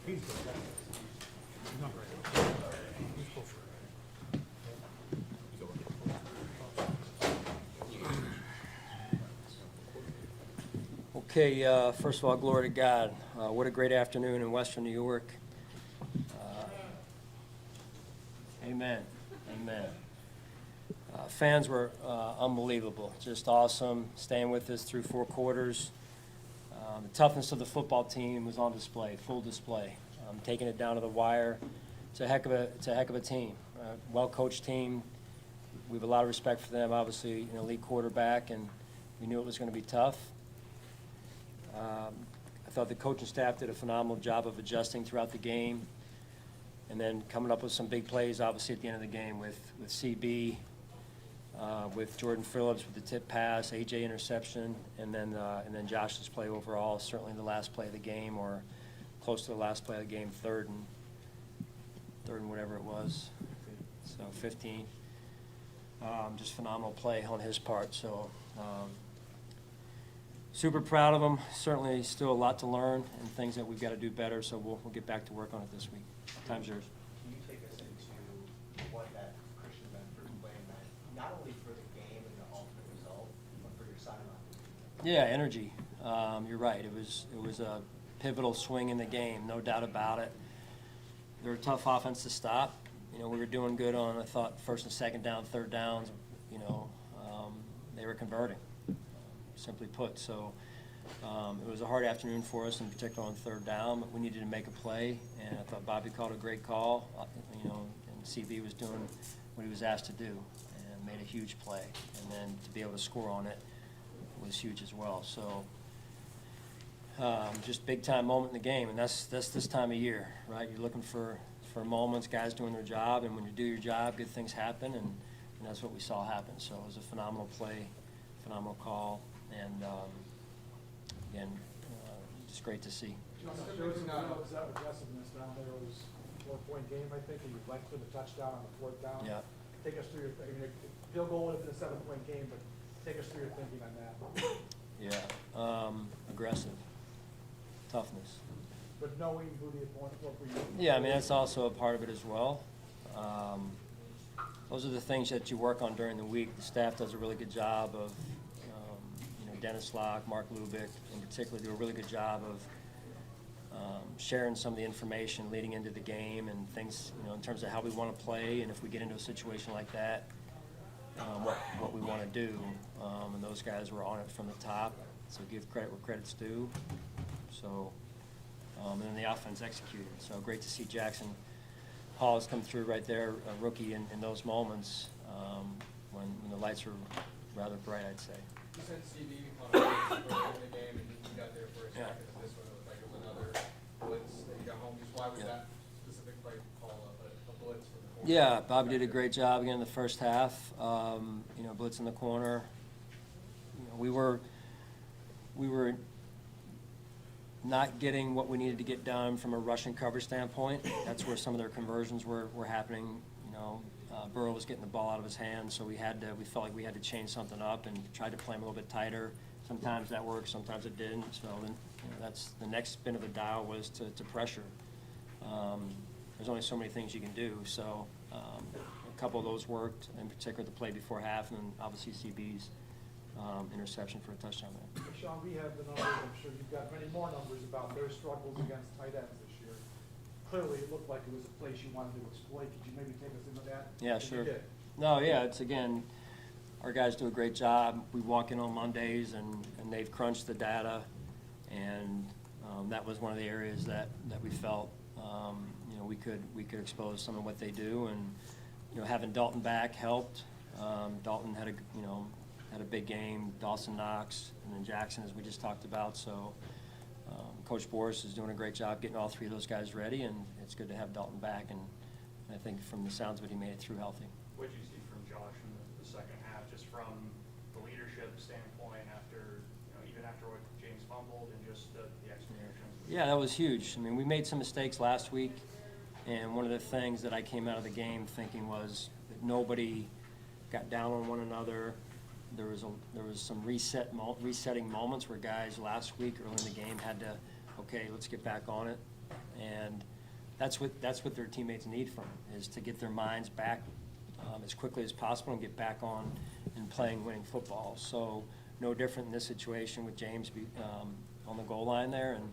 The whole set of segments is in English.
He's good. He's not right. He's close for it. Okay, first of all, glory to God. What a great afternoon in Western New York. Amen. Amen. Fans were unbelievable, just awesome, staying with us through 4 quarters. The toughness of the football team was on display, full display, taking it down to the wire. It's a heck of a team, well-coached team. We have a lot of respect for them. Obviously, an elite quarterback, and we knew it was going to be tough. I thought the coaching staff did a phenomenal job of adjusting throughout the game, and then coming up with some big plays, obviously at the end of the game with CB, with Jordan Phillips with the tip pass, AJ interception, and then Josh's play overall, certainly the last play of the game, or close to the last play of the game, third and whatever it was, so 15. Just phenomenal play on his part. So super proud of him. Certainly still a lot to learn and things that we've got to do better. So we'll get back to work on it this week. Time's yours. Can you take us into what that Christian Benford play meant, not only for the game and the ultimate result, but for your sideline? Yeah, energy. You're right. It was a pivotal swing in the game, no doubt about it. They're a tough offense to stop. You know, we were doing good on, I thought, first and second down, third downs. You know, they were converting, simply put. So it was a hard afternoon for us, in particular on third down. But we needed to make a play, and I thought Bobby called a great call. You know, and CB was doing what he was asked to do and made a huge play. And then to be able to score on it was huge as well. So just big time moment in the game, and that's this time of year, right? You're looking for moments, guys doing their job, and when you do your job, good things happen, and that's what we saw happen. So it was a phenomenal play, phenomenal call, and again, just great to see. Sean, shows that aggressiveness down there. It was a 4-point game, I think, and you went for the touchdown on the 4th down. Yeah. Take us through your, I mean, field goal would have been a 7-point game, but take us through your thinking on that. Yeah, aggressive, toughness. But knowing who the opponent was for you. Yeah, I mean, that's also a part of it as well. Those are the things that you work on during the week. The staff does a really good job of, you know, Dennis Locke, Mark Lubick in particular do a really good job of sharing some of the information leading into the game and things, you know, in terms of how we want to play, and if we get into a situation like that, what we want to do. And those guys were on it from the top, so give credit where credit's due. So. And then the offense executed. So great to see Jackson Hall has come through right there, a rookie in those moments when the lights were rather bright, I'd say. You said CB on a in the game, and you got there for a second. Yeah. This one looked like it was another blitz that you got home. Just why was that specific play called a blitz for the corner? Yeah, Bobby did a great job again in the first half. You know, blitz in the corner. You know, we were not getting what we needed to get done from a rush and cover standpoint. That's where some of their conversions were happening. You know, Burrow was getting the ball out of his hands, so we felt like we had to change something up and tried to play him a little bit tighter. Sometimes that worked, sometimes it didn't. So then, you know, that's the next spin of the dial was to pressure. There's only so many things you can do. So a couple of those worked, in particular the play before half, and then obviously CB's interception for a touchdown there. Sean, we have the numbers, I'm sure you've got many more numbers about their struggles against tight ends this year. Clearly, it looked like it was a place you wanted to exploit. Could you maybe take us into that? Yeah, And sure. You did. No, yeah, it's again, our guys do a great job. We walk in on Mondays and they've crunched the data, and that was one of the areas that we felt you know, we could expose some of what they do, and you know, having Dalton back helped. Dalton had a big game, Dawson Knox, and then Jackson, as we just talked about. So Coach Boris is doing a great job getting all 3 of those guys ready, and it's good to have Dalton back, and I think from the sounds of it, he made it through healthy. What did you see from Josh in the second half, just from the leadership standpoint after, you know, even after what James fumbled and just the execution? Yeah, that was huge. I mean, we made some mistakes last week, and one of the things that I came out of the game thinking was that nobody got down on one another. There was some resetting moments where guys last week early in the game had to, okay, let's get back on it. And that's what their teammates need from them, is to get their minds back as quickly as possible and get back on and playing winning football. So no different in this situation with James on the goal line there, and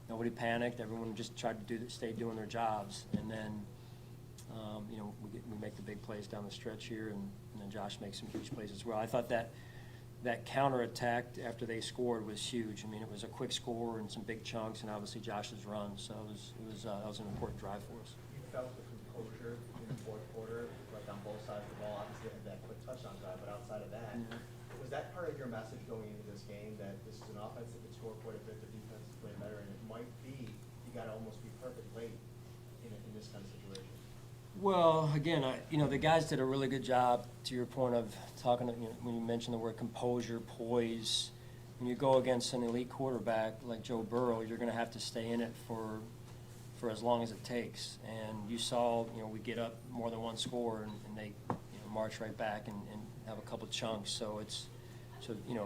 nobody panicked. Everyone just tried to stay doing their jobs, and then we make the big plays down the stretch here, and then Josh makes some huge plays as well. I thought that counterattack after they scored was huge. I mean, it was a quick score and some big chunks, and obviously Josh's run. So that was an important drive for us. You felt the composure in the fourth quarter, like on both sides of the ball. Obviously, they had that quick touchdown drive, but outside of that, was that part of your message going into this game, that this is an offense that could score quite a bit, the defense is playing better, and it might be, you got to almost be perfect late in this kind of situation? Well, again, the guys did a really good job, to your point of talking, when you mentioned the word composure, poise. When you go against an elite quarterback like Joe Burrow, you're going to have to stay in it for as long as it takes. And you saw, we get up more than one score, and they march right back and have a couple chunks. So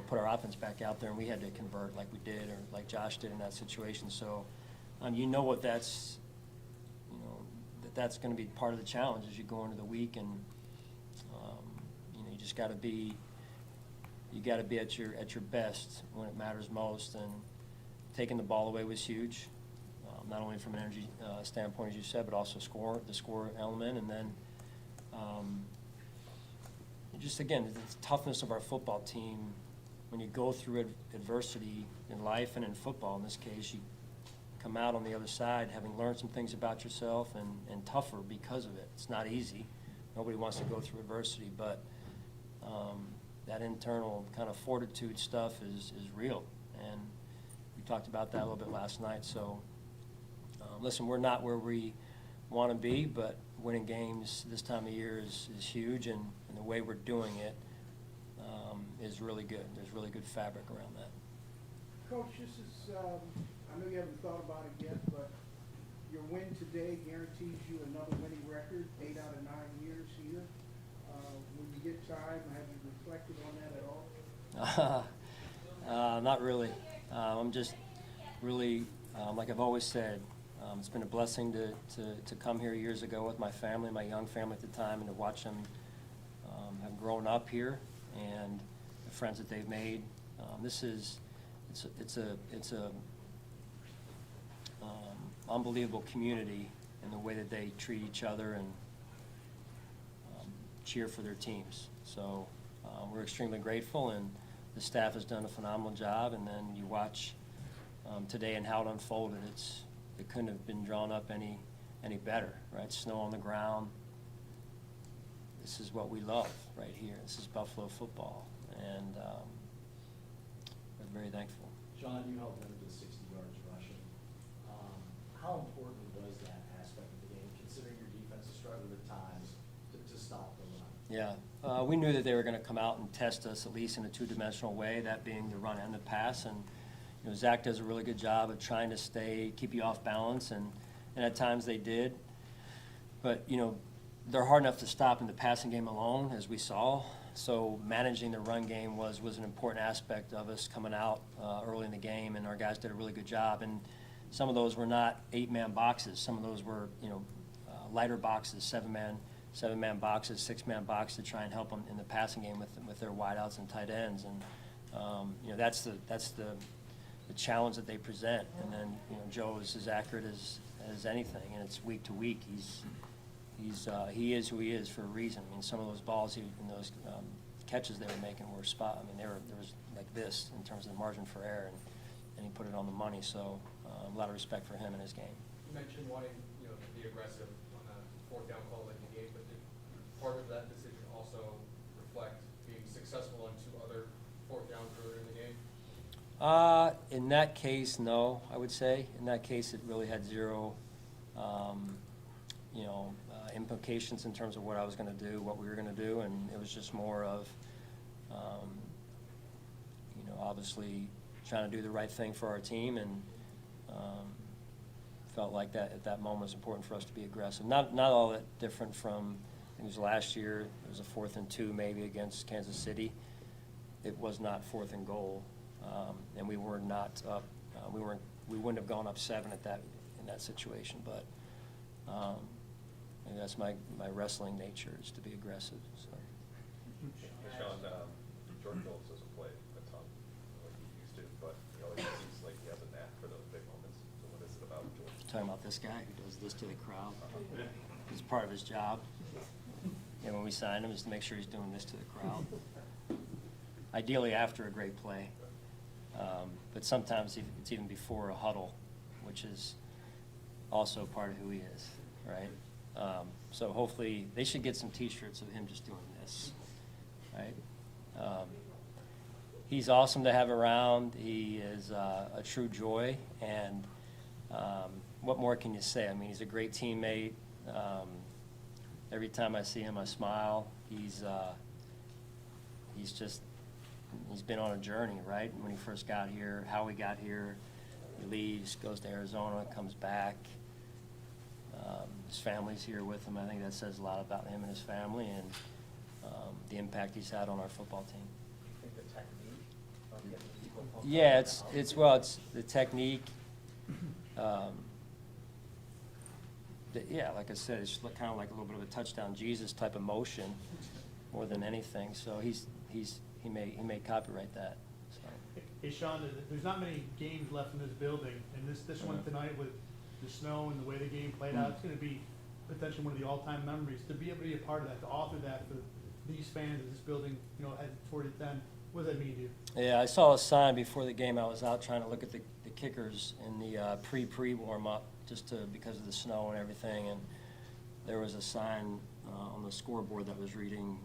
put our offense back out there, and we had to convert like we did, or like Josh did in that situation. So what that's going to be part of the challenge as you go into the week, and you just got to be at your best when it matters most. And taking the ball away was huge, not only from an energy standpoint, as you said, but also the score element. And then just again, the toughness of our football team. When you go through adversity in life and in football, in this case, you come out on the other side having learned some things about yourself and tougher because of it. It's not easy. Nobody wants to go through adversity, but that internal kind of fortitude stuff is real. And we talked about that a little bit last night. So, listen, we're not where we want to be, but winning games this time of year is huge, and the way we're doing it is really good. There's really good fabric around that. Coach, this is, I know you haven't thought about it yet, but your win today guarantees you another winning record, 8 out of 9 years here. When you get time, have you reflected on that at all? Not really. I'm just really, like I've always said, it's been a blessing to come here years ago with my family, my young family at the time, and to watch them have grown up here and the friends that they've made. It's a unbelievable community in the way that they treat each other and cheer for their teams. So we're extremely grateful, and the staff has done a phenomenal job. And then you watch today and how it unfolded. It couldn't have been drawn up any better, right? Snow on the ground. This is what we love right here. This is Buffalo football, and we're very thankful. Sean, you helped them to 60 yards rushing. How important was that aspect of the game, considering your defense has struggled at times to stop the run? Yeah, we knew that they were going to come out and test us at least in a two-dimensional way, that being the run and the pass. And Zach does a really good job of trying to keep you off balance, and at times they did. But they're hard enough to stop in the passing game alone, as we saw. So managing the run game was an important aspect of us coming out early in the game, and our guys did a really good job. And some of those were not 8-man boxes. Some of those were lighter boxes, 7-man boxes, 6-man boxes, to try and help them in the passing game with their wideouts and tight ends. And that's the challenge that they present. And then Joe is as accurate as anything, and it's week to week. He is who he is for a reason. I mean, some of those balls and those catches they were making were spot. I mean, there was like this in terms of the margin for error, and he put it on the money. So a lot of respect for him and his game. You mentioned wanting, to be aggressive on that fourth down call that you gave, but did part of that decision also reflect being successful on 2 other fourth downs earlier in the game? In that case, no, I would say. In that case, it really had zero, implications in terms of what I was going to do, what we were going to do, and it was just more of, obviously trying to do the right thing for our team, and felt like that at that moment was important for us to be aggressive. Not all that different from, I think it was last year. It was a 4th and 2 maybe against Kansas City. It was not 4th and goal, and we were not up. We wouldn't have gone up 7 at that in that situation, but maybe that's my wrestling nature, is to be aggressive, so. Hey, Sean, Jordan Phillips doesn't play a ton like he used to, but he always seems like he has a knack for those big moments. So what is it about Jordan? Talking about this guy who does this to the crowd. It's part of his job. And when we signed him, is to make sure he's doing this to the crowd. Ideally after a great play. But sometimes it's even before a huddle, which is also part of who he is, right? So hopefully, they should get some T-shirts of him just doing this, right? He's awesome to have around. He is a true joy, and what more can you say? I mean, he's a great teammate. Every time I see him, I smile. He's been on a journey, right? When he first got here, how he got here, he leaves, goes to Arizona, comes back. His family's here with him. I think that says a lot about him and his family, and the impact he's had on our football team. I think the technique of getting people pumped up Yeah, and down. it's the technique. Yeah, like I said, it's kind of like a little bit of a touchdown Jesus type of motion more than anything. So he may copyright that. So. Hey, Sean, there's not many games left in this building, and this one tonight with the snow and the way the game played out, it's gonna be potentially one of the all-time memories. To be able to be a part of that, to author that for these fans of this building, headed toward its end, what does that mean to you? Yeah, I saw a sign before the game. I was out trying to look at the kickers in the pre-warm-up just because of the snow and everything, and there was a sign on the scoreboard that was reading,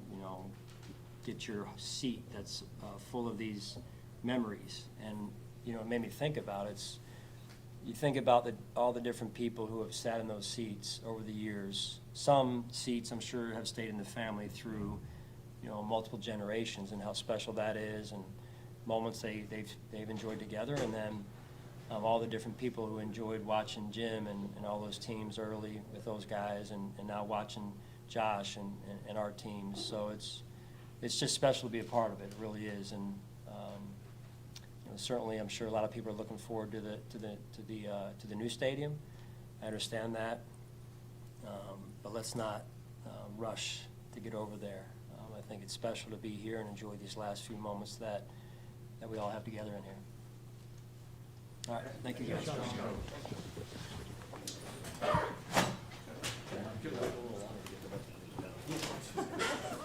get your seat that's full of these memories. And, it made me think about it. You think about all the different people who have sat in those seats over the years. Some seats, I'm sure, have stayed in the family through, multiple generations, and how special that is, and moments they've enjoyed together, and then all the different people who enjoyed watching Jim and all those teams early with those guys, and now watching Josh and our teams. So it's just special to be a part of it. It really is, and certainly I'm sure a lot of people are looking forward to the new stadium. I understand that, but let's not rush to get over there. I think it's special to be here and enjoy these last few moments that we all have together in here. All right, thank you guys. Give it a little longer to get the